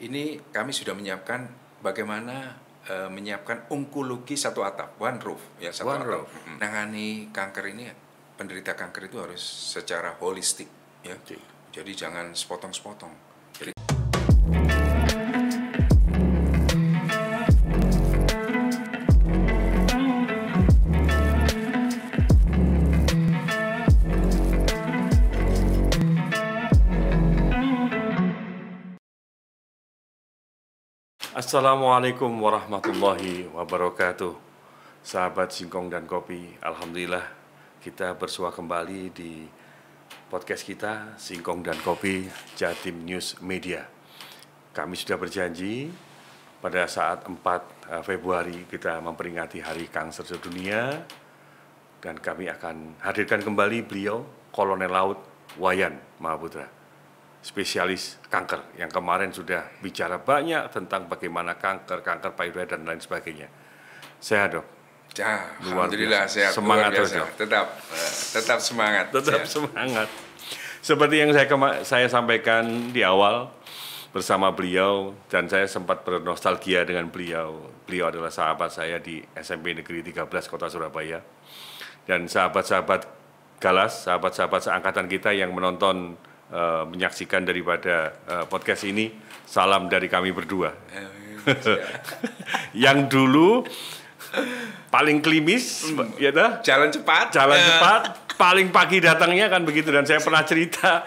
ini kami sudah menyiapkan bagaimana menyiapkan onkologi satu atap, one roof, ya satu One atap. roof. Menangani kanker ini, penderita kanker itu harus secara holistik, ya. Oke. Jadi jangan sepotong-sepotong. Jadi Assalamualaikum warahmatullahi wabarakatuh. Sahabat Singkong dan Kopi, alhamdulillah kita bersua kembali di podcast kita Singkong dan Kopi Jatim News Media. Kami sudah berjanji pada saat 4 Februari kita memperingati Hari Kanker Sedunia, dan kami akan hadirkan kembali beliau Kolonel Laut Wayan Mahaputra, spesialis kanker yang kemarin sudah bicara banyak tentang bagaimana kanker payudara dan lain sebagainya. Sehat, Dok? ya, alhamdulillah sehat. Semangat terus, Dok. Tetap semangat. Tetap semangat. Seperti yang saya sampaikan di awal bersama beliau, dan saya sempat bernostalgia dengan beliau. Beliau adalah sahabat saya di SMP Negeri 13 Kota Surabaya. Dan sahabat-sahabat Galas, sahabat-sahabat seangkatan kita yang menonton menyaksikan daripada podcast ini, salam dari kami berdua. Yang dulu paling klimis, ya dah? Jalan cepat, paling pagi datangnya kan begitu. Dan saya pernah cerita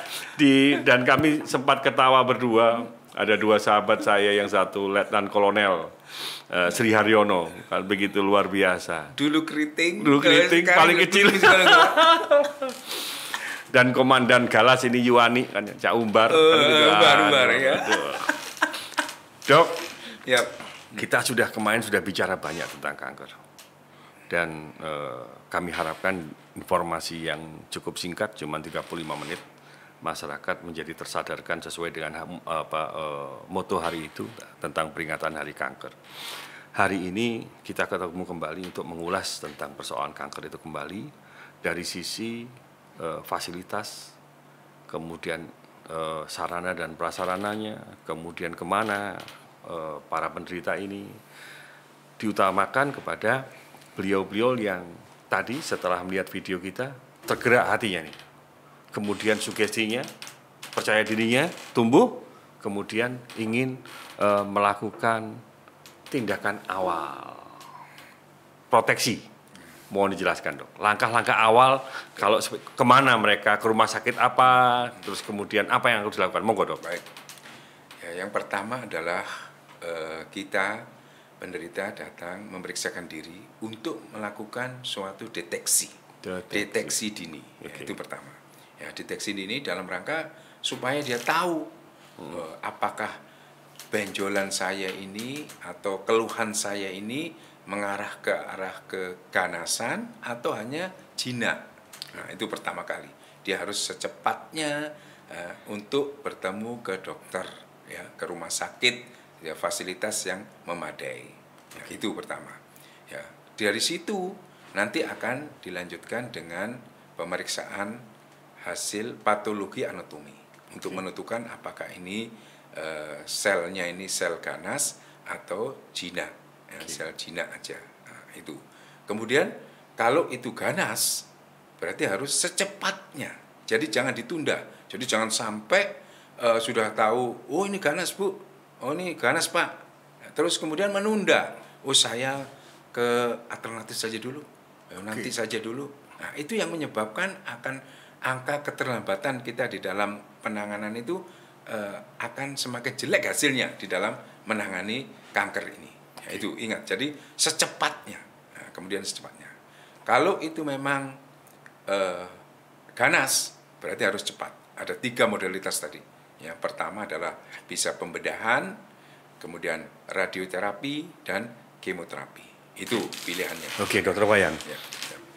dan kami sempat ketawa berdua. Ada dua sahabat saya, yang satu Letnan Kolonel Sri Haryono, kan begitu luar biasa. Dulu keriting paling kecil. Dan Komandan Galas ini Yuani kan, Cak Umbar. Umbar ya. Dok, yep. Kita kemarin sudah bicara banyak tentang kanker. Dan kami harapkan informasi yang cukup singkat, cuma 35 menit, masyarakat menjadi tersadarkan sesuai dengan moto hari itu tentang peringatan Hari Kanker. Hari ini kita ketemu kembali untuk mengulas tentang persoalan kanker itu kembali dari sisi fasilitas, kemudian sarana dan prasarananya, kemudian kemana para penderita ini, diutamakan kepada beliau-beliau yang tadi setelah melihat video kita tergerak hatinya nih, kemudian sugestinya, percaya dirinya tumbuh, kemudian ingin melakukan tindakan awal proteksi. Mohon dijelaskan, Dok, langkah-langkah awal kalau kemana mereka, ke rumah sakit apa, terus kemudian apa yang harus dilakukan, monggo, Dok. Baik. Ya, yang pertama adalah kita penderita datang memeriksakan diri untuk melakukan suatu deteksi dini. Okay. Ya, itu pertama. Ya, deteksi dini dalam rangka supaya dia tahu apakah benjolan saya ini atau keluhan saya ini mengarah ke arah keganasan atau hanya jinak. Nah, itu pertama kali. Dia harus secepatnya untuk bertemu ke dokter, ya, ke rumah sakit, ya, fasilitas yang memadai. Ya, itu pertama. Ya, dari situ nanti akan dilanjutkan dengan pemeriksaan hasil patologi anatomi untuk menentukan apakah ini selnya ini sel ganas atau jinak. Ya, sel jinak aja. Nah, itu. Kemudian kalau itu ganas, berarti harus secepatnya. Jadi jangan ditunda. Jadi jangan sampai sudah tahu, oh ini ganas, Bu. Oh ini ganas, Pak. Terus kemudian menunda. Oh saya ke alternatif saja dulu. Nanti saja dulu. Nah, itu yang menyebabkan akan angka keterlambatan kita di dalam penanganan itu akan semakin jelek hasilnya di dalam menangani kanker ini. Ya, itu ingat, jadi secepatnya. Nah, kemudian secepatnya. Kalau itu memang ganas, berarti harus cepat. Ada 3 modalitas tadi. Yang pertama adalah bisa pembedahan, kemudian radioterapi dan kemoterapi. Itu pilihannya. Oke, Dokter Wayan. Ya.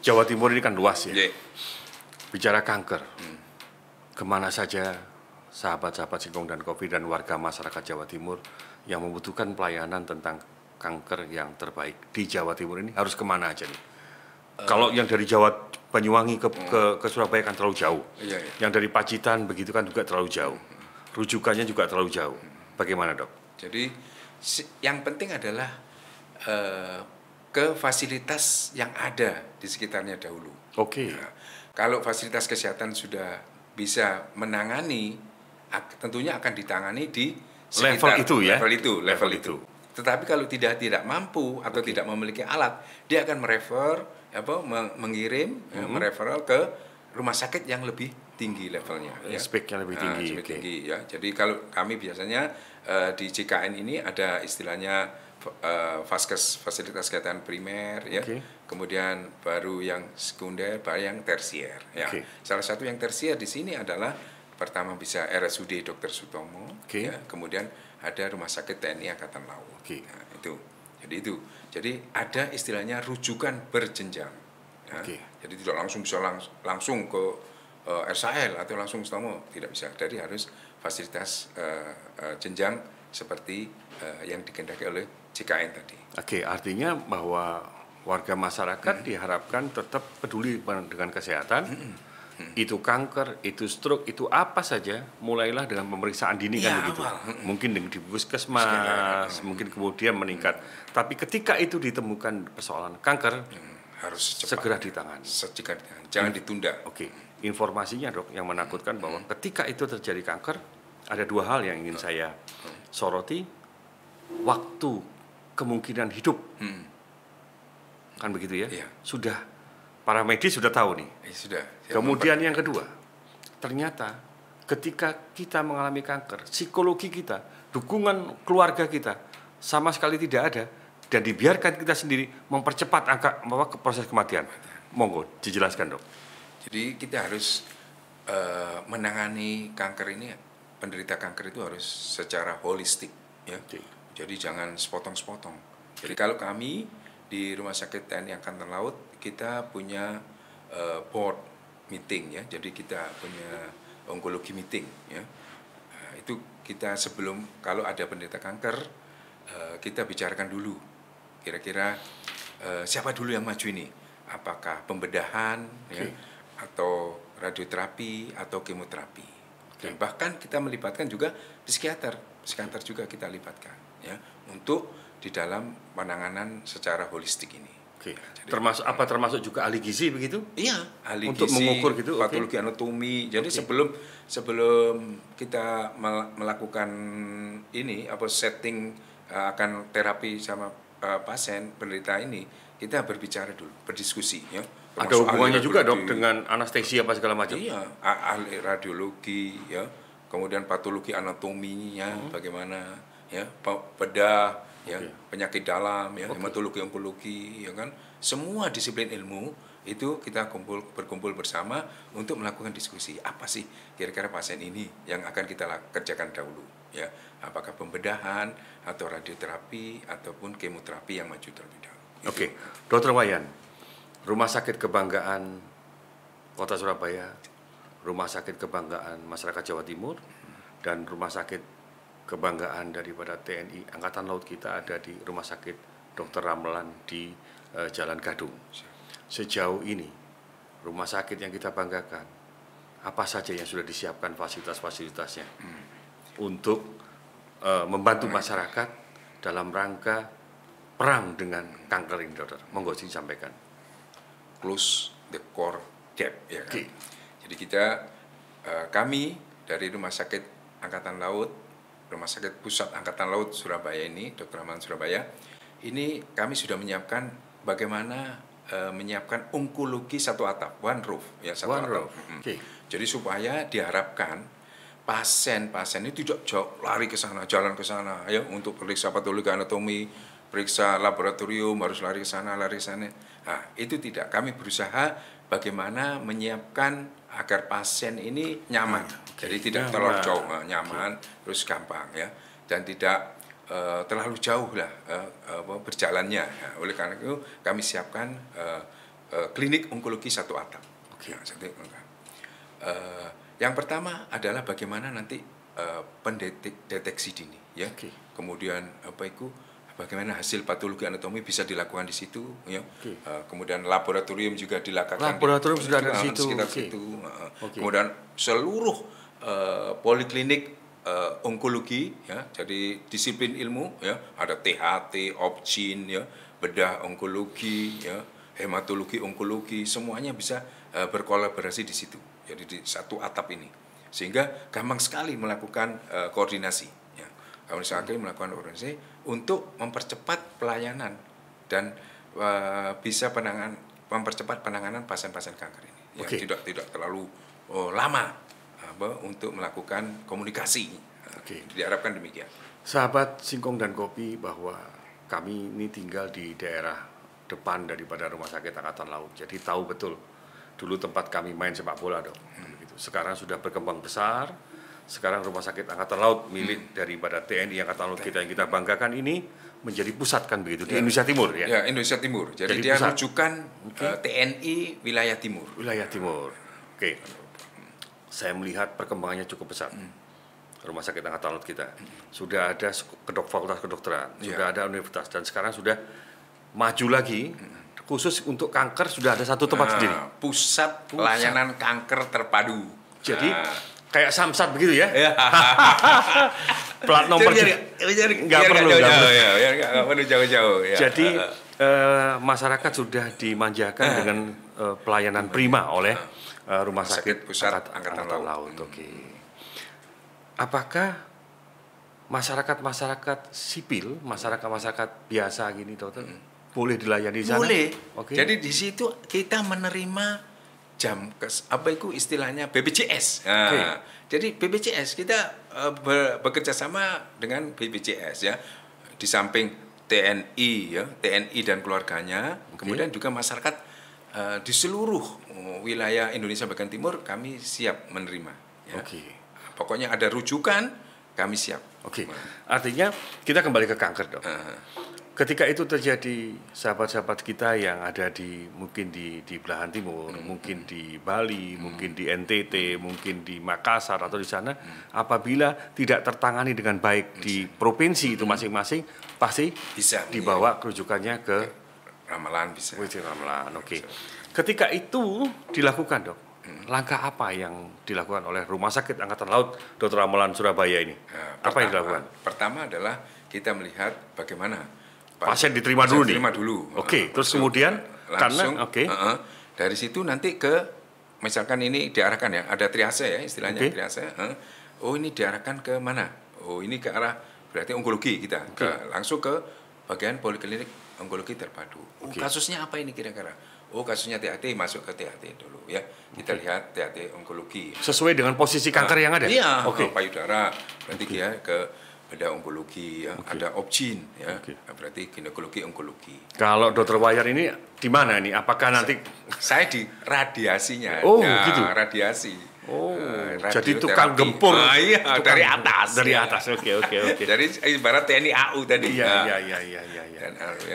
Jawa Timur ini kan luas ya. Ya. Bicara kanker, kemana saja sahabat-sahabat Singkong dan Kopi dan warga masyarakat Jawa Timur yang membutuhkan pelayanan tentang kanker yang terbaik di Jawa Timur ini harus kemana aja nih? Kalau yang dari Jawa Banyuwangi ke Surabaya kan terlalu jauh. Yang dari Pacitan begitu kan juga terlalu jauh. Rujukannya juga terlalu jauh. Bagaimana, Dok? Jadi yang penting adalah ke fasilitas yang ada di sekitarnya dahulu. Oke. Nah, kalau fasilitas kesehatan sudah bisa menangani, tentunya akan ditangani di sekitar level itu. Tetapi kalau tidak mampu atau tidak memiliki alat, dia akan mengirim mereferal ke rumah sakit yang lebih tinggi levelnya, speknya lebih tinggi. Lebih tinggi ya. Jadi kalau kami biasanya di JKN ini ada istilahnya Vaskes, fasilitas kesehatan primer ya. Kemudian baru yang sekunder, baru yang tersier ya. Salah satu yang tersier di sini adalah pertama bisa RSUD Dr. Sutomo ya. Kemudian ada Rumah Sakit TNI Angkatan Laut. Nah, itu. Jadi ada istilahnya rujukan berjenjang. Ya. Jadi tidak langsung bisa langsung ke RSAL atau langsung Sutomo, tidak bisa. Jadi harus fasilitas jenjang seperti yang dikehendaki oleh JKN tadi. Artinya bahwa warga masyarakat diharapkan tetap peduli dengan kesehatan. Itu kanker, itu stroke, itu apa saja, mulailah dengan pemeriksaan dini kan begitu. Mungkin di puskesmas, mungkin kemudian meningkat. Tapi ketika itu ditemukan persoalan kanker, harus segera ditangani. Jangan ditunda. Informasinya dok, yang menakutkan bahwa ketika itu terjadi kanker, ada dua hal yang ingin saya soroti. Waktu kemungkinan hidup, kan begitu ya? Sudah. Para medis sudah tahu nih. Sudah. Kemudian yang kedua, ternyata ketika kita mengalami kanker, psikologi kita, dukungan keluarga kita sama sekali tidak ada dan dibiarkan kita sendiri mempercepat proses kematian. Monggo dijelaskan dok. Jadi kita harus menangani kanker ini, penderita kanker itu harus secara holistik ya. Jadi jangan sepotong-sepotong. Jadi kalau kami di Rumah Sakit TNI Angkatan Laut kita punya board meeting ya, jadi kita punya onkologi meeting ya. Itu kita sebelum kalau ada penderita kanker kita bicarakan dulu kira-kira siapa dulu yang maju ini, apakah pembedahan ya, atau radioterapi atau kemoterapi. Dan bahkan kita melibatkan juga psikiater juga kita libatkan ya untuk di dalam penanganan secara holistik ini. Jadi, termasuk juga ahli gizi begitu? Iya, ahli untuk gizi, mengukur gitu, patologi anatomi. Jadi sebelum kita melakukan ini setting akan terapi sama pasien penderita ini, kita berbicara dulu, berdiskusi ya. Ada hubungannya juga dok dengan anestesi apa segala macam? Iya, ahli radiologi ya, kemudian patologi anatominya bagaimana ya, bedah ya, penyakit dalam ya, hematologi, onkologi ya kan, semua disiplin ilmu itu kita berkumpul bersama untuk melakukan diskusi apa sih kira-kira pasien ini yang akan kita kerjakan dahulu ya, apakah pembedahan atau radioterapi ataupun kemoterapi yang maju terlebih dahulu. Dr. Wayan, Rumah Sakit Kebanggaan Kota Surabaya, Rumah Sakit Kebanggaan Masyarakat Jawa Timur, dan Rumah Sakit Kebanggaan daripada TNI Angkatan Laut kita ada di Rumah Sakit Dr. Ramlan di Jalan Gadung. Sejauh ini rumah sakit yang kita banggakan, apa saja yang sudah disiapkan fasilitas-fasilitasnya untuk membantu masyarakat dalam rangka perang dengan kanker ini, dokter? Monggo disampaikan. Close the core gap ya kan. Jadi kami dari Rumah Sakit Angkatan Laut, Rumah Sakit Pusat Angkatan Laut Surabaya ini, Dr. Ramlan Surabaya, ini kami sudah menyiapkan bagaimana menyiapkan onkologi satu atap, one roof ya, satu atap. Jadi supaya diharapkan pasien ini tidak jauh lari ke sana, jalan ke sana ya untuk periksa patologi anatomi, periksa laboratorium harus lari ke sana, lari ke sana. Nah, itu tidak. Kami berusaha bagaimana menyiapkan agar pasien ini nyaman. Jadi tidak terlalu jauh, nyaman, terus gampang ya. Dan tidak terlalu jauh lah berjalannya. Nah, oleh karena itu kami siapkan klinik onkologi satu atap. Yang pertama adalah bagaimana nanti pendeteksi dini ya. Kemudian bagaimana hasil patologi anatomi bisa dilakukan di situ ya. Kemudian laboratorium juga dilakukan sudah ada di situ. Kemudian seluruh poliklinik onkologi, ya, jadi disiplin ilmu, ya, ada THT, Opjin, ya, bedah onkologi, ya, hematologi onkologi, semuanya bisa berkolaborasi di situ. Jadi di satu atap ini, sehingga gampang sekali melakukan koordinasi. Ya. Gampang sekali melakukan koordinasi untuk mempercepat pelayanan dan bisa mempercepat penanganan pasien-pasien kanker ini. Ya, tidak terlalu lama untuk melakukan komunikasi. Diharapkan demikian. Sahabat Singkong dan Kopi, bahwa kami ini tinggal di daerah depan daripada Rumah Sakit Angkatan Laut. Jadi tahu betul dulu tempat kami main sepak bola, Dok. Sekarang sudah berkembang besar. Sekarang Rumah Sakit Angkatan Laut milik daripada TNI Angkatan Laut kita yang kita banggakan ini menjadi pusat, kan begitu, di Indonesia Timur, ya? Ya, Indonesia Timur. Jadi dia pusat. rujukan TNI wilayah timur. Wilayah Timur. Oke. Saya melihat perkembangannya cukup pesat. Rumah Sakit Angkatan Laut kita sudah ada fakultas kedokteran, sudah ada universitas, dan sekarang sudah maju lagi. Khusus untuk kanker sudah ada satu tempat sendiri. Pusat pelayanan kanker terpadu. Jadi kayak Samsat begitu ya? Plat nomor nggak perlu jauh-jauh. Jadi masyarakat sudah dimanjakan dengan pelayanan prima oleh Rumah Sakit Pusat Angkatan Laut. Oke. Apakah masyarakat sipil, masyarakat biasa gini, Dokter, boleh dilayani di sana? Boleh. Oke. Jadi di situ kita menerima istilahnya BPJS. Nah, jadi BPJS kita bekerja sama dengan BPJS, ya. Di samping TNI, ya, TNI dan keluarganya, kemudian juga masyarakat di seluruh wilayah Indonesia bagian timur kami siap menerima. Ya. Pokoknya ada rujukan, kami siap. Artinya kita kembali ke kanker, Dok. Ketika itu terjadi, sahabat-sahabat kita yang ada mungkin di belahan timur, mungkin di Bali, mungkin di NTT, mungkin di Makassar atau di sana, apabila tidak tertangani dengan baik di provinsi itu masing-masing, pasti bisa dibawa kerujukannya ke Ramalan bisa. Ramalan. Ketika itu dilakukan, Dok, langkah apa yang dilakukan oleh Rumah Sakit Angkatan Laut Dr. Ramalan Surabaya ini? Apa yang dilakukan? Pertama adalah kita melihat bagaimana pasien diterima dulu nih. Terus kemudian langsung dari situ nanti ke, misalkan ini diarahkan, ya, ada triase, ya, istilahnya triase. Oh, ini diarahkan ke mana? Oh, ini ke arah berarti onkologi kita. Langsung ke bagian poliklinik onkologi terpadu. Kasusnya apa ini kira-kira? Oh, kasusnya THT, masuk ke THT dulu, ya. Kita lihat THT onkologi. Sesuai dengan posisi kanker yang ada? Iya, payudara, berarti dia ke bedah onkologi, ya. Ada Opjin, ya. Berarti ginekologi onkologi. Kalau Dokter Wayan ini di mana nih? Apakah nanti saya di radiasinya? Gitu. Radiasi. Jadi tukang gempur. Iya, dari atas. Dari atas. Oke. Jadi ibarat TNI AU tadi. Iya.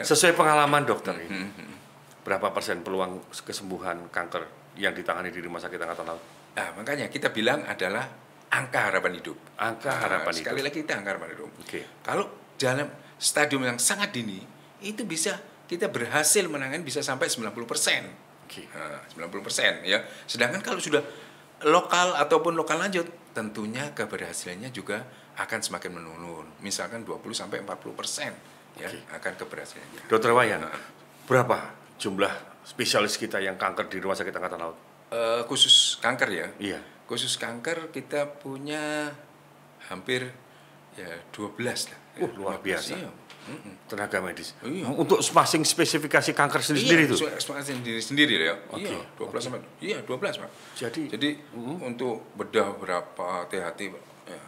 Sesuai pengalaman dokter ini, berapa persen peluang kesembuhan kanker yang ditangani di Rumah Sakit Angkatan Laut? Nah, makanya kita bilang adalah angka harapan hidup. Sekali lagi kita angka harapan hidup. Kalau dalam stadium yang sangat dini, itu bisa kita berhasil menangani bisa sampai 90%. 90%, ya. Sedangkan kalau sudah lokal ataupun lokal lanjut, tentunya keberhasilannya juga akan semakin menurun. Misalkan 20-40%, ya, akan keberhasilannya. Dokter Wayan, berapa jumlah spesialis kita yang kanker di Rumah Sakit Angkatan Laut? Khusus kanker, ya. Iya. Khusus kanker kita punya hampir 12 lah. Luar biasa. Iya. Tenaga medis. Iya. Untuk masing spesifikasi kanker sendiri itu. Sendiri ya. Iya, 12 sampai. Iya, 12, Pak. Jadi untuk bedah berapa THT, ya,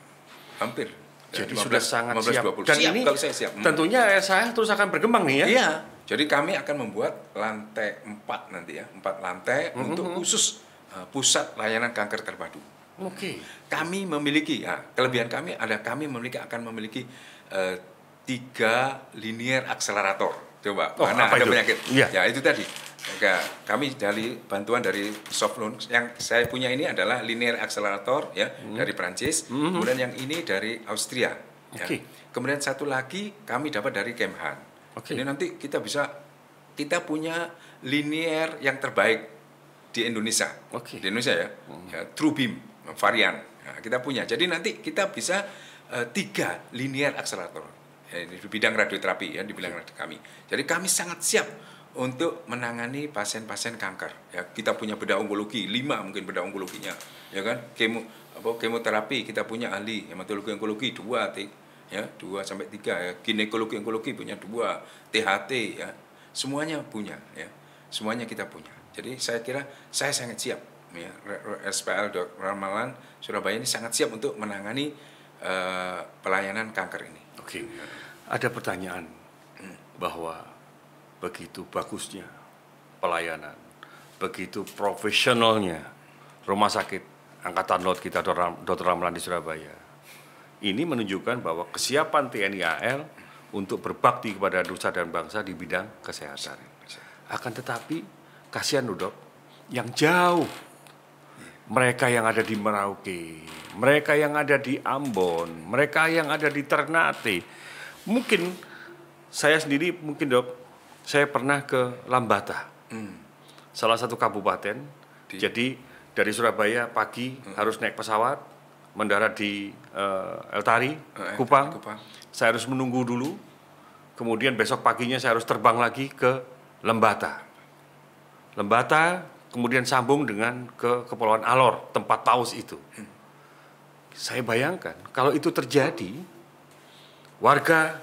hampir. Jadi 15, sudah sangat 15, siap. 20. Dan siap, ini kalau saya siap. Tentunya saya terus akan berkembang nih, ya. Iya. Jadi kami akan membuat lantai 4 nanti, ya. 4 lantai untuk khusus pusat layanan kanker terpadu. Kami memiliki, kelebihan kami akan memiliki 3 linear akselerator. Coba, mana ada penyakit. Ya, itu tadi. Kami dari bantuan dari Soflon, yang saya punya ini adalah linear akselerator, ya, dari Prancis. Kemudian yang ini dari Austria. Ya. Kemudian satu lagi kami dapat dari Kemhan. Ini nanti kita punya linear yang terbaik di Indonesia. Di Indonesia, ya. Ya, TrueBeam varian. Nah, kita punya. Jadi nanti kita bisa 3 linear akselerator di bidang radioterapi ya, di bidang kami. Jadi kami sangat siap untuk menangani pasien-pasien kanker. Ya, kita punya bedah onkologi 5 mungkin bedah onkologinya, ya kan? Kemoterapi kita punya ahli, hematologi onkologi 2 ya, 2 sampai 3 ya. Ginekologi onkologi punya 2, THT ya. Semuanya punya ya. Semuanya kita punya. Jadi saya kira saya sangat siap ya. SPL Dr. Ramalan Surabaya ini sangat siap untuk menangani pelayanan kanker ini. Oke. Ada pertanyaan bahwa begitu bagusnya pelayanan, begitu profesionalnya rumah sakit Angkatan Laut kita Dr. Ramalan di Surabaya. Ini menunjukkan bahwa kesiapan TNI AL untuk berbakti kepada nusa dan bangsa di bidang kesehatan. Akan tetapi kasihan loh Dok, yang jauh, mereka yang ada di Merauke, mereka yang ada di Ambon, mereka yang ada di Ternate. Mungkin saya sendiri, Dok, saya pernah ke Lambata, salah satu kabupaten. Jadi dari Surabaya pagi harus naik pesawat, mendarat di Eltari, Kupang. Saya harus menunggu dulu, kemudian besok paginya saya harus terbang lagi ke Lembata, kemudian sambung dengan ke Kepulauan Alor, tempat paus itu. Saya bayangkan kalau itu terjadi, warga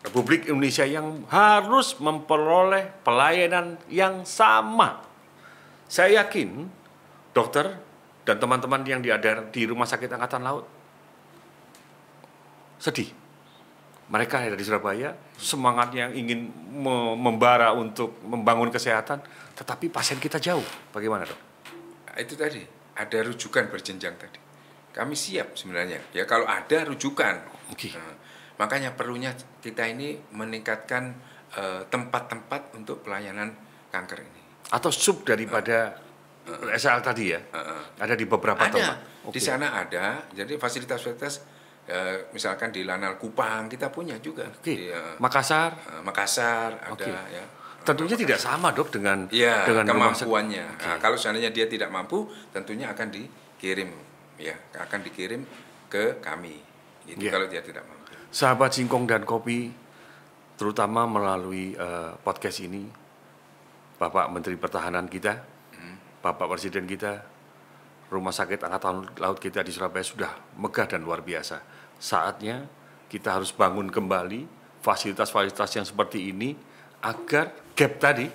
Republik Indonesia yang harus memperoleh pelayanan yang sama. Saya yakin dokter dan teman-teman yang di Rumah Sakit Angkatan Laut sedih. Mereka ada di Surabaya, semangatnya ingin membara untuk membangun kesehatan, tetapi pasien kita jauh. Bagaimana, Dok? Itu tadi, ada rujukan berjenjang tadi. Kami siap sebenarnya. Ya kalau ada rujukan. Okay. Makanya perlunya kita ini meningkatkan tempat-tempat untuk pelayanan kanker ini. Atau sub daripada SL tadi ya? Ada di beberapa tempat. Di sana ada, jadi fasilitas-fasilitas misalkan di Lanal Kupang kita punya juga. Di, Makassar ada ya. Tentunya tidak sama Dok dengan kemampuannya. Nah, kalau seandainya dia tidak mampu, tentunya akan dikirim ke kami. Itu kalau dia tidak mampu. Sahabat Singkong dan Kopi, terutama melalui podcast ini, Bapak Menteri Pertahanan kita, Bapak Presiden kita, Rumah Sakit Angkatan Laut kita di Surabaya sudah megah dan luar biasa. Saatnya kita harus bangun kembali fasilitas-fasilitas yang seperti ini agar gap tadi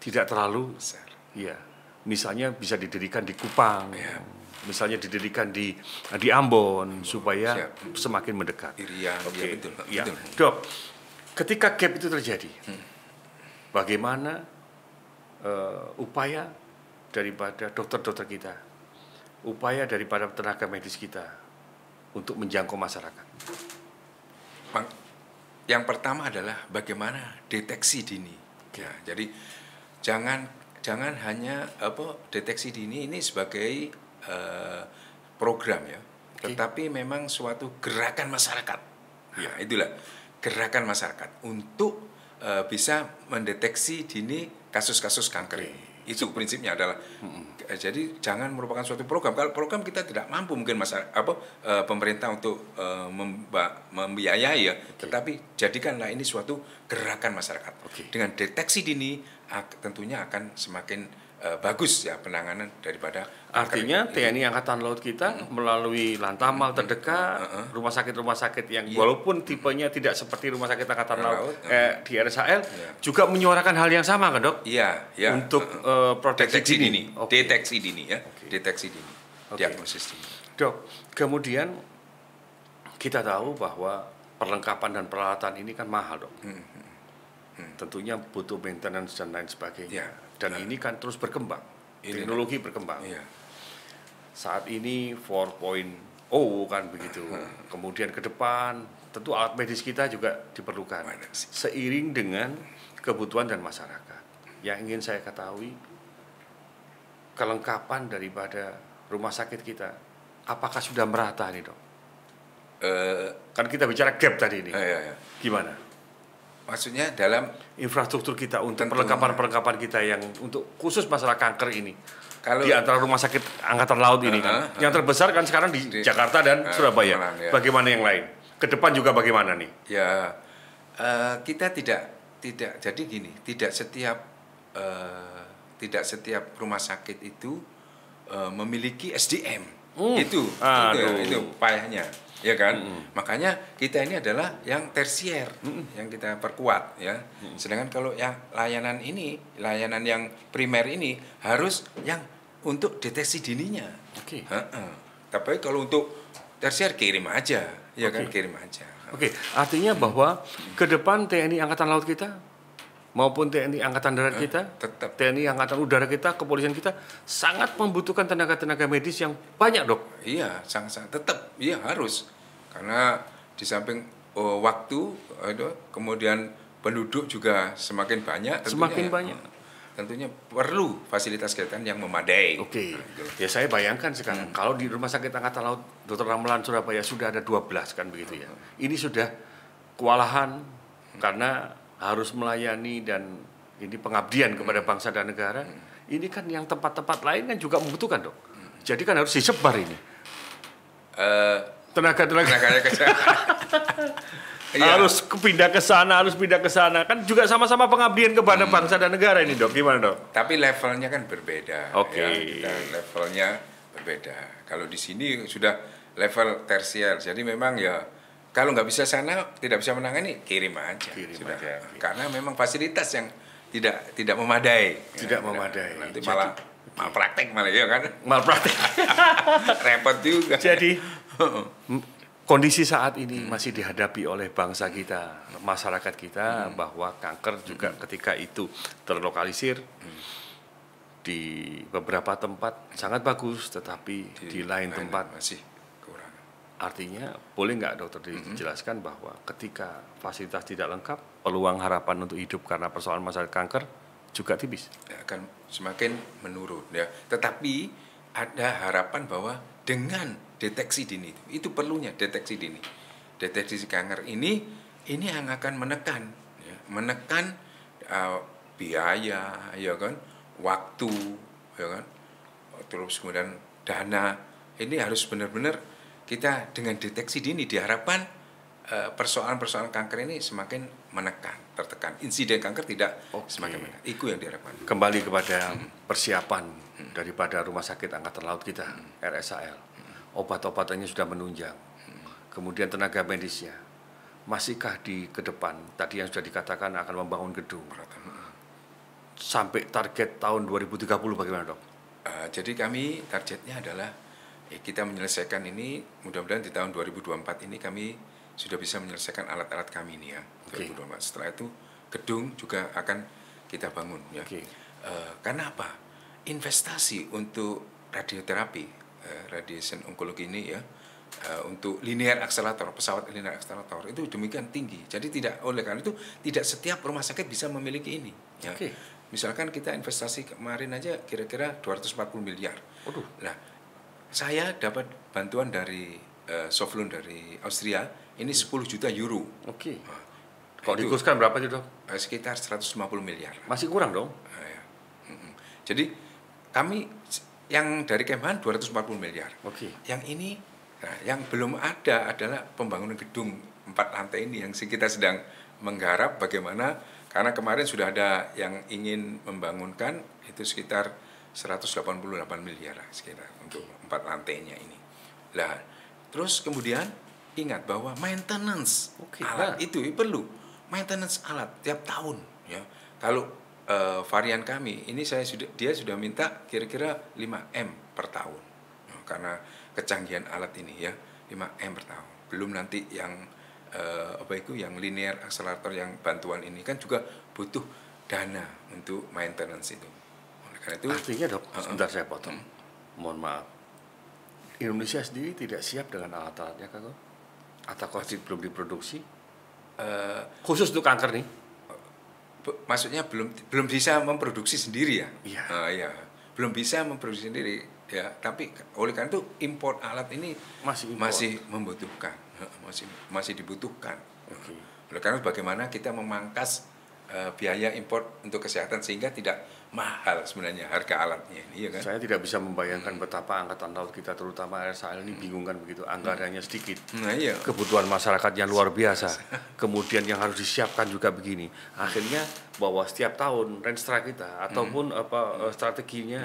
tidak terlalu besar. Ya, misalnya bisa didirikan di Kupang, misalnya didirikan di Ambon supaya semakin mendekat. Irian, betul. Dok, ketika gap itu terjadi, bagaimana upaya daripada dokter-dokter kita, upaya daripada tenaga medis kita untuk menjangkau masyarakat? Yang pertama adalah bagaimana deteksi dini. Ya, jadi jangan hanya deteksi dini ini sebagai program ya, tetapi memang suatu gerakan masyarakat. Ya, itulah gerakan masyarakat untuk bisa mendeteksi dini kasus-kasus kanker ini. Itu prinsipnya adalah jadi jangan merupakan suatu program. Kalau program kita tidak mampu mungkin pemerintah untuk membiayai ya, tetapi jadikanlah ini suatu gerakan masyarakat. Dengan deteksi dini tentunya akan semakin bagus ya penanganan daripada artinya TNI Angkatan Laut kita melalui Lantamal terdekat, rumah sakit yang walaupun tipenya tidak seperti rumah sakit Angkatan Laut di RSAL juga menyuarakan hal yang sama kan Dok? Iya. Untuk deteksi dini. Deteksi dini ya. Deteksi dini. Diagnosis dini. Dok, kemudian kita tahu bahwa perlengkapan dan peralatan ini kan mahal Dok. Tentunya butuh maintenance dan lain sebagainya. Dan ini kan terus berkembang, teknologi berkembang. Saat ini 4.0 kan begitu. Kemudian ke depan tentu alat medis kita juga diperlukan seiring dengan kebutuhan dan masyarakat. Yang ingin saya ketahui, kelengkapan daripada rumah sakit kita, apakah sudah merata nih Dok? Kan kita bicara gap tadi ini. Gimana? Maksudnya dalam infrastruktur kita untuk perlengkapan-perlengkapan kita yang untuk khusus masalah kanker ini. di antara rumah sakit Angkatan Laut ini kan. Yang terbesar kan sekarang di Jakarta dan Surabaya. Malang, ya. Bagaimana yang lain? Ke depan juga bagaimana nih? Ya, kita tidak jadi gini, tidak setiap rumah sakit itu memiliki SDM. Itu payahnya, ya kan? Makanya kita ini adalah yang tersier, yang kita perkuat, ya. Sedangkan kalau yang layanan yang primer ini harus yang untuk deteksi dininya. Oke. Tapi kalau untuk tersier kirim aja, ya kan, kirim aja. Oke, artinya bahwa ke depan TNI Angkatan Laut kita maupun TNI Angkatan Darat kita, tetap. TNI Angkatan Udara kita, kepolisian kita sangat membutuhkan tenaga-tenaga medis yang banyak, Dok. Iya, sangat tetap, iya harus. Karena di samping waktu, kemudian penduduk juga semakin banyak. Tentunya perlu fasilitas kesehatan yang memadai. Oke. Ya saya bayangkan sekarang kalau di Rumah Sakit Angkatan Laut Dr. Ramelan Surabaya sudah ada 12 kan begitu ya. Ini sudah kewalahan karena harus melayani dan ini pengabdian kepada bangsa dan negara. Ini kan yang tempat-tempat lain kan juga membutuhkan, Dok. Jadi kan harus disebar ini. Tenaga-tenaga harus pindah ke sana, kan juga sama-sama pengabdian kepada bangsa dan negara ini, Dok. Gimana, Dok? Tapi levelnya kan berbeda. Oke. Ya, levelnya berbeda. Kalau di sini sudah level tersier, jadi memang ya kalau nggak bisa sana, tidak bisa menangani, kirim aja. Karena memang fasilitas yang tidak memadai. Tidak memadai. Nanti malah malpraktek ya kan? Malpraktek. Repot juga. Jadi kondisi saat ini masih dihadapi oleh bangsa kita, masyarakat kita, bahwa kanker juga ketika itu terlokalisir di beberapa tempat sangat bagus, tetapi di lain tempat masih kurang. Artinya, boleh nggak dokter dijelaskan bahwa ketika fasilitas tidak lengkap, peluang harapan untuk hidup karena persoalan masalah kanker juga tipis? Akan semakin menurun ya. Tetapi ada harapan bahwa dengan deteksi dini itu perlunya deteksi dini. Deteksi kanker ini yang akan menekan biaya, ya kan, waktu, ya kan, terus kemudian dana. Ini harus benar-benar kita dengan deteksi dini diharapkan persoalan-persoalan kanker ini semakin tertekan. Insiden kanker tidak semakin menekan. Itu yang diharapkan. Kembali kepada persiapan daripada Rumah Sakit Angkatan Laut kita, RSAL. Obat-obatannya sudah menunjang. Kemudian tenaga medisnya. Masihkah di ke depan, tadi yang sudah dikatakan akan membangun gedung. Sampai target tahun 2030 bagaimana, Dok? Jadi kami targetnya adalah kita menyelesaikan ini, mudah-mudahan di tahun 2024 ini kami sudah bisa menyelesaikan alat-alat kami ini ya. 2024. Setelah itu gedung juga akan kita bangun ya. Karena apa? Investasi untuk radioterapi, radiation onkologi ini ya, untuk linear accelerator, pesawat linear accelerator itu demikian tinggi. Jadi oleh karena itu tidak setiap rumah sakit bisa memiliki ini. Ya. Misalkan kita investasi kemarin aja kira-kira 240 miliar. Nah, saya dapat bantuan dari Soflun dari Austria ini 10 juta euro. Kalau dikurskan berapa itu, Dok? Sekitar 150 miliar. Masih kurang dong? Ya. Jadi kami yang dari Kemhan 240 miliar. Yang ini, yang belum ada adalah pembangunan gedung 4 lantai ini yang kita sedang menggarap bagaimana, karena kemarin sudah ada yang ingin membangunkan itu sekitar 188 miliar sekitar untuk 4 lantainya ini. Nah, terus kemudian ingat bahwa maintenance alat itu perlu. Maintenance alat tiap tahun ya. Kalau varian kami ini dia sudah minta kira-kira 5M per tahun karena kecanggihan alat ini ya, 5M per tahun. Belum nanti yang yang linear accelerator yang bantuan ini kan juga butuh dana untuk maintenance itu. Oleh karena itu artinya, Dok, sebentar saya potong. Mohon maaf. Indonesia sendiri tidak siap dengan alat-alatnya, Kak? Atau belum diproduksi? Khusus untuk kanker nih? Maksudnya belum bisa memproduksi sendiri ya? Iya. Belum bisa memproduksi sendiri ya. Tapi oleh karena itu import alat ini masih membutuhkan, masih dibutuhkan. Oleh karena itu bagaimana kita memangkas biaya impor untuk kesehatan sehingga tidak mahal sebenarnya harga alatnya ini, ya kan? Saya tidak bisa membayangkan betapa angkatan laut kita terutama RSAL ini bingung kan begitu, anggarannya sedikit, Nah, iya. kebutuhan masyarakatnya luar biasa, kemudian yang harus disiapkan juga begini. Akhirnya bahwa setiap tahun renstra kita ataupun strateginya,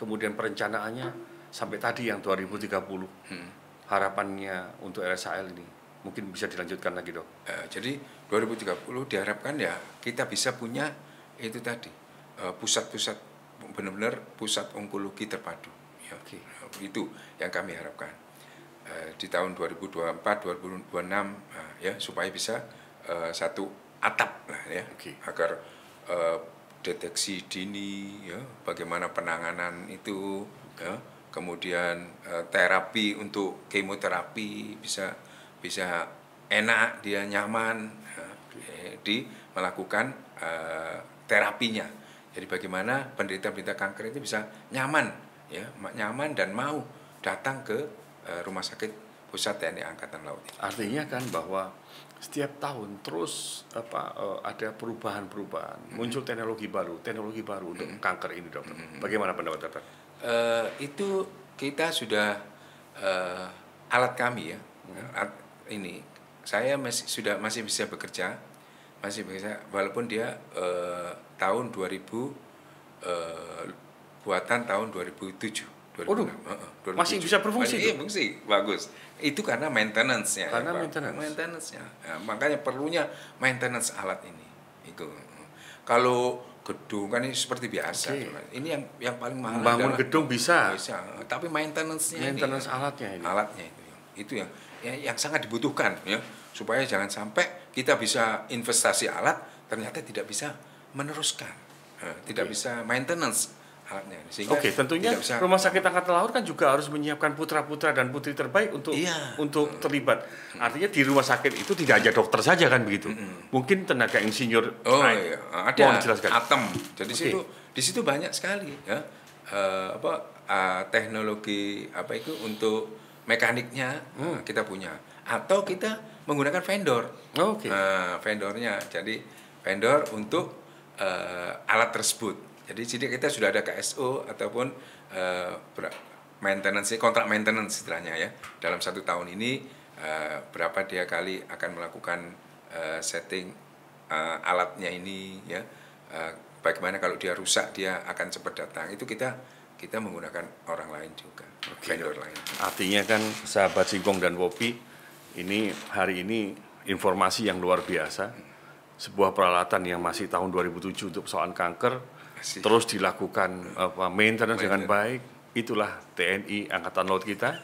kemudian perencanaannya sampai tadi yang 2030 harapannya untuk RSAL ini mungkin bisa dilanjutkan lagi, Dok. Jadi 2030 diharapkan ya kita bisa punya itu tadi, pusat-pusat, benar-benar pusat onkologi terpadu, ya. Oke. Itu yang kami harapkan di tahun 2024 2026, ya, supaya bisa satu atap lah, ya. Oke. Agar deteksi dini, ya, bagaimana penanganan itu, ya, kemudian terapi untuk kemoterapi bisa enak, dia nyaman, di melakukan terapinya. Jadi bagaimana penderita-penderita kanker itu bisa nyaman, ya, nyaman dan mau datang ke rumah sakit pusat TNI Angkatan Laut. Artinya kan bahwa setiap tahun terus ada perubahan-perubahan, muncul teknologi baru untuk kanker ini, Dokter. Bagaimana pendapat Dokter? Itu kita sudah alat kami, ya. Ini saya masih bisa bekerja walaupun dia tahun 2000 buatan tahun 2007 2006. Masih bisa berfungsi. Iya, fungsi bagus. Itu karena maintenance-nya. Karena ya, maintenance-nya. Ya, makanya perlunya maintenance alat ini. Itu. Kalau gedung kan ini seperti biasa. Okay. Ini yang paling mahal. Membangun gedung bisa. Tapi maintenance-nya Maintenance ini, alatnya ini. Alatnya itu yang sangat dibutuhkan, ya, supaya jangan sampai kita bisa investasi alat ternyata tidak bisa meneruskan, tidak bisa maintenance alatnya. Oke, tentunya Rumah Sakit Angkatan Laut kan juga harus menyiapkan putra-putra dan putri terbaik untuk terlibat. Artinya di rumah sakit itu tidak hanya dokter saja kan begitu. Mungkin tenaga insinyur. Iya, ada atom. Jadi di situ banyak sekali, ya, teknologi itu untuk mekaniknya kita punya, atau kita menggunakan vendor. Vendornya, jadi vendor untuk alat tersebut. Jadi kita sudah ada KSO ataupun maintenance, kontrak maintenance istilahnya, ya. Dalam 1 tahun ini berapa dia kali akan melakukan setting alatnya ini, ya. Bagaimana kalau dia rusak dia akan cepat datang. Itu kita menggunakan orang lain juga, vendor lain. Artinya kan sahabat Singkong dan Popi, ini hari ini informasi yang luar biasa. Sebuah peralatan yang masih tahun 2007 untuk persoalan kanker terus dilakukan maintenance dengan baik. Itulah TNI Angkatan Laut kita,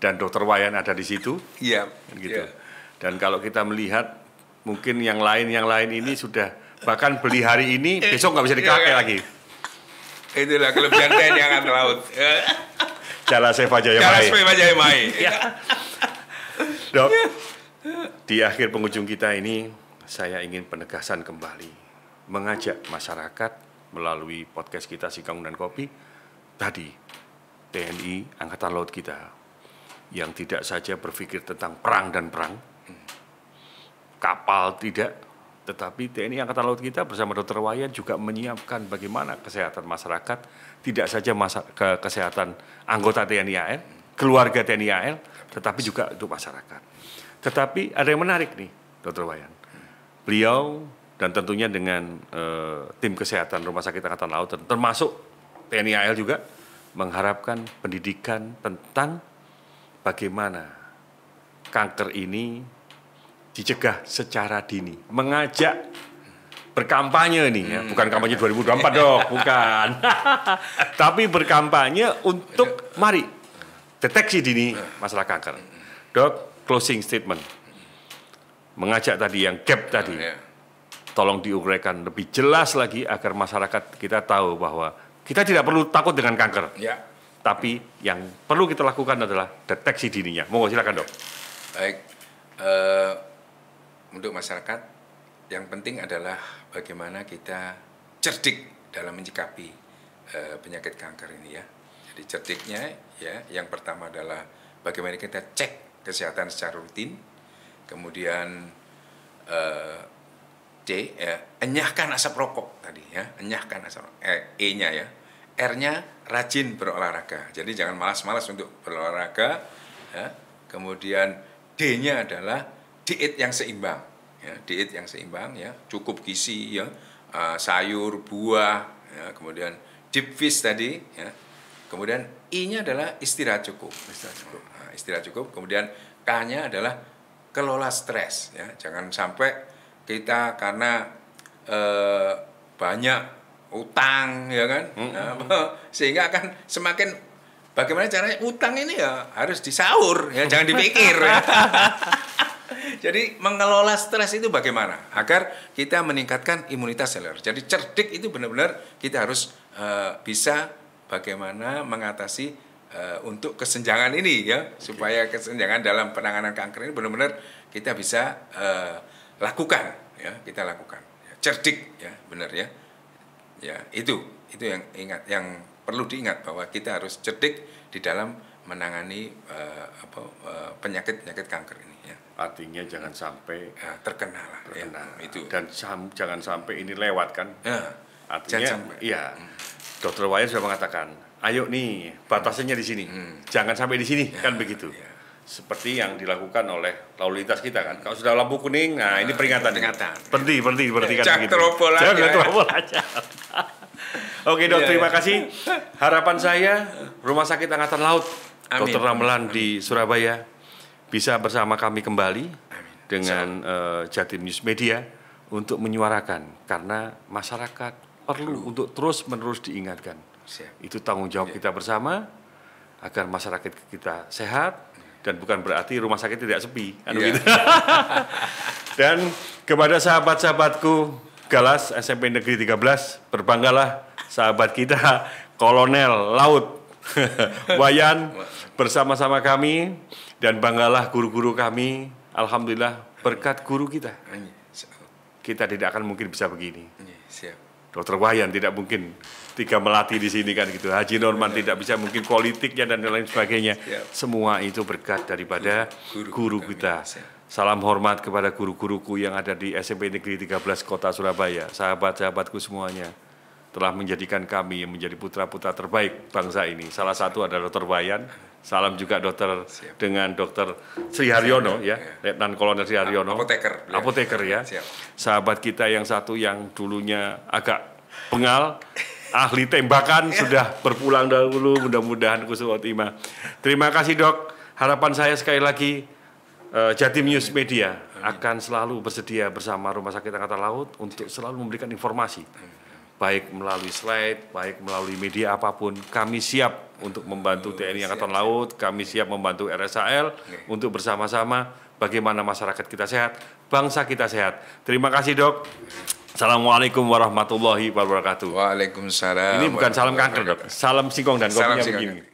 dan Dr. Wayan ada di situ. Iya, gitu. Dan kalau kita melihat mungkin yang lain ini sudah bahkan beli hari ini besok nggak bisa dipakai lagi. Itulah kelebihan TNI Angkatan Laut. Jala Seva Jayamai. Dok, di akhir penghujung kita ini saya ingin penegasan kembali, mengajak masyarakat melalui podcast kita Singkong dan Kopi tadi, TNI Angkatan Laut kita yang tidak saja berpikir tentang perang dan perang, kapal tidak, tetapi TNI Angkatan Laut kita bersama Dr. Wayan juga menyiapkan bagaimana kesehatan masyarakat, tidak saja kesehatan anggota TNI AL, keluarga TNI AL, tetapi juga untuk masyarakat. Tetapi ada yang menarik nih, Dr. Wayan. Beliau dan tentunya dengan tim kesehatan Rumah Sakit Angkatan Laut, termasuk TNI AL juga, mengharapkan pendidikan tentang bagaimana kanker ini dicegah secara dini, mengajak berkampanye nih, ya, bukan kampanye 2024 dok, bukan, tapi berkampanye untuk mari deteksi dini masalah kanker. Dok, closing statement, mengajak tadi yang gap tadi, tolong diuraikan lebih jelas lagi agar masyarakat kita tahu bahwa kita tidak perlu takut dengan kanker, tapi yang perlu kita lakukan adalah deteksi dininya. Monggo silakan dok. Baik. Untuk masyarakat, yang penting adalah bagaimana kita cerdik dalam menyikapi penyakit kanker ini, ya. Jadi cerdiknya, ya, yang pertama adalah bagaimana kita cek kesehatan secara rutin, kemudian C, ya, enyahkan asap rokok tadi ya, enyahkan asap E-nya ya. R-nya rajin berolahraga. Jadi jangan malas-malas untuk berolahraga ya. Kemudian D-nya adalah diet yang seimbang ya, diet yang seimbang ya, cukup gizi ya, sayur, buah ya, kemudian deep fish tadi ya. Kemudian I-nya adalah istirahat cukup. Istirahat cukup. Kemudian K-nya adalah kelola stres ya. Jangan sampai kita karena banyak utang ya kan, sehingga akan semakin bagaimana caranya utang ini ya harus disaur ya, jangan dipikir ya. Jadi mengelola stres itu bagaimana agar kita meningkatkan imunitas seluler. Jadi cerdik itu benar-benar kita harus bisa bagaimana mengatasi untuk kesenjangan ini ya, supaya kesenjangan dalam penanganan kanker ini benar-benar kita bisa lakukan ya, kita lakukan ya, cerdik ya, benar ya, ya itu yang perlu diingat bahwa kita harus cerdik di dalam menangani penyakit kanker ini ya. Artinya jangan sampai terkena lah ya, itu, dan jangan sampai ini lewat kan ya, artinya iya. Dokter Wayan sudah mengatakan ayo nih batasannya di sini, jangan sampai di sini ya, kan begitu ya. Seperti yang dilakukan oleh lalu lintas kita kan. Kalau sudah lampu kuning, nah ini peringatan. Berhenti kan jangan terobol aja. Jangan terobol aja. Oke dok, terima kasih. Harapan saya Rumah Sakit Angkatan Laut Dr. Ramelan di Surabaya bisa bersama kami kembali dengan Jatim News Media untuk menyuarakan, karena masyarakat perlu untuk terus-menerus diingatkan. Itu tanggung jawab kita bersama agar masyarakat kita sehat. Dan bukan berarti rumah sakit tidak sepi, kan begitu. Dan kepada sahabat-sahabatku Galas SMP Negeri 13, berbanggalah sahabat kita Kolonel Laut Wayan bersama-sama kami, dan banggalah guru-guru kami. Alhamdulillah berkat guru kita tidak akan mungkin bisa begini. Dokter Wayan tidak mungkin 3 melati di sini kan gitu. Haji Norman tidak bisa mungkin politiknya dan lain sebagainya. Semua itu berkat daripada guru kita. Salam hormat kepada guru-guruku yang ada di SMP Negeri 13 Kota Surabaya. Sahabat-sahabatku semuanya telah menjadikan kami menjadi putra-putra terbaik bangsa ini. Salah satu adalah Dokter Wayan. Salam juga dokter dengan Dokter Sri Haryono ya, Letnan Kolonel Sri Haryono. Apoteker ya. Sahabat kita yang satu yang dulunya agak bengal, ahli tembakan, sudah berpulang dahulu, mudah-mudahan khusnul khotimah. Terima kasih dok. Harapan saya sekali lagi Jatim News Media akan selalu bersedia bersama Rumah Sakit Angkatan Laut untuk selalu memberikan informasi, baik melalui slide, baik melalui media apapun. Kami siap untuk membantu TNI Angkatan Laut, kami siap membantu RSAL untuk bersama-sama bagaimana masyarakat kita sehat, bangsa kita sehat. Terima kasih dok. Assalamualaikum warahmatullahi wabarakatuh. Waalaikumsalam. Ini bukan salam kanker dok, salam singkong dan kopinya begini.